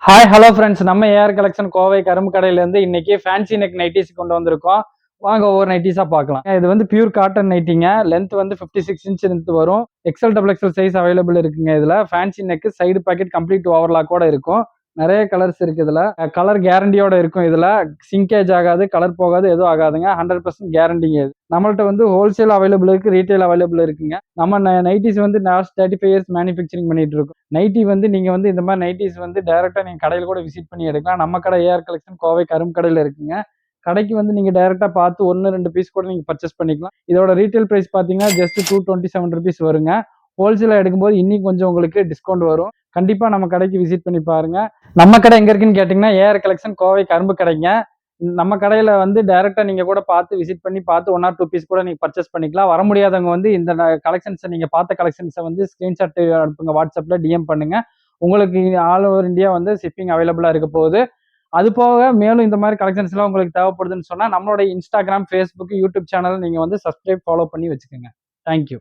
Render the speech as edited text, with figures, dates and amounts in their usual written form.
Hi hello friends, நம்ம AR collection Kovai கரும்பு கடையிலேருந்து இன்னைக்கு ஃபேன்சி நெக் நைட்டிஸ் கொண்டு வந்திருக்கோம். வாங்க ஒவ்வொரு நைட்டிஸாக பார்க்கலாம். இது வந்து பியூர் காட்டன் நைட்டிங்க. லென்த் வந்து 56 இன்ச் லென்த் வரும். XL double XL size available இருக்குங்க. இதில் fancy neck side pocket complete overlock கூட இருக்கும். நிறைய கலர்ஸ் இருக்கு. இதில் கலர் கேரண்டியோட இருக்கும். இதில் சிங்கேஜ் ஆகாது, கலர் போகாது, எதுவும் ஆகாதுங்க. 100% கேரண்டிங்க. இது நம்மள்ட்ட வந்து ஹோல்சேல் அவைலபிள் இருக்கு, ரீட்டைல் அவைலபிள் இருக்குங்க. நம்ம நைட்டிஸ் வந்து லாஸ்ட் 35 இயர்ஸ் மேனுஃபேக்சரிங் பண்ணிட்டு இருக்கோம். நைட்டி வந்து நீங்க வந்து இந்த மாதிரி நைட்டிஸ் வந்து டைரக்டா நீங்க கடையில் கூட விசிட் பண்ணி எடுக்கலாம். நம்ம கடை ஏஆர் கலெக்ஷன் கோவை கரும்பு கடையில் இருக்குங்க. கடைக்கு வந்து நீங்க டைரக்டா பார்த்து 1-2 பீஸ் கூட நீங்க பர்ச்சேஸ் பண்ணிக்கலாம். இதோட ரீட்டைல் பிரைஸ் பாத்தீங்கன்னா ஜஸ்ட் 227 ருபீஸ் வருங்க. ஹோல்சேலா எடுக்கும்போது இன்னும் கொஞ்சம் உங்களுக்கு டிஸ்கவுண்ட் வரும். கண்டிப்பா நம்ம கடைக்கு விசிட் பண்ணி பாருங்க. நம்ம கடை எங்க இருக்குன்னு கேட்டீங்கன்னா ஏஆர் கலெக்ஷன் கோவை கரும்பு கடைங்க. நம்ம கடையில வந்து டைரக்டா நீங்க கூட பார்த்து விசிட் பண்ணி பார்த்து 1 or 2 பீஸ் கூட நீங்க பர்ச்சேஸ் பண்ணிக்கலாம். வர முடியாதவங்க வந்து இந்த கலெக்ஷன்ஸை நீங்க பார்த்த கலெக்ஷன்ஸை வந்து ஸ்கிரீன்ஷாட் அனுப்புங்க, வாட்ஸ்அப்ல டிஎம் பண்ணுங்க. உங்களுக்கு ஆல் ஓவர் இந்தியா வந்து ஷிப்பிங் அவைலபிளா இருக்க போகுது. அது போக மேலும் இந்த மாதிரி கலெக்ஷன்ஸ் எல்லாம் உங்களுக்கு தேவைப்படுதுன்னு சொன்னா நம்மளோட இன்ஸ்டாகிராம், ஃபேஸ்புக், யூடியூப் சேனல் நீங்க வந்து சப்ஸ்கிரைப், ஃபாலோ பண்ணி வச்சுக்கோங்க. தேங்க்யூ.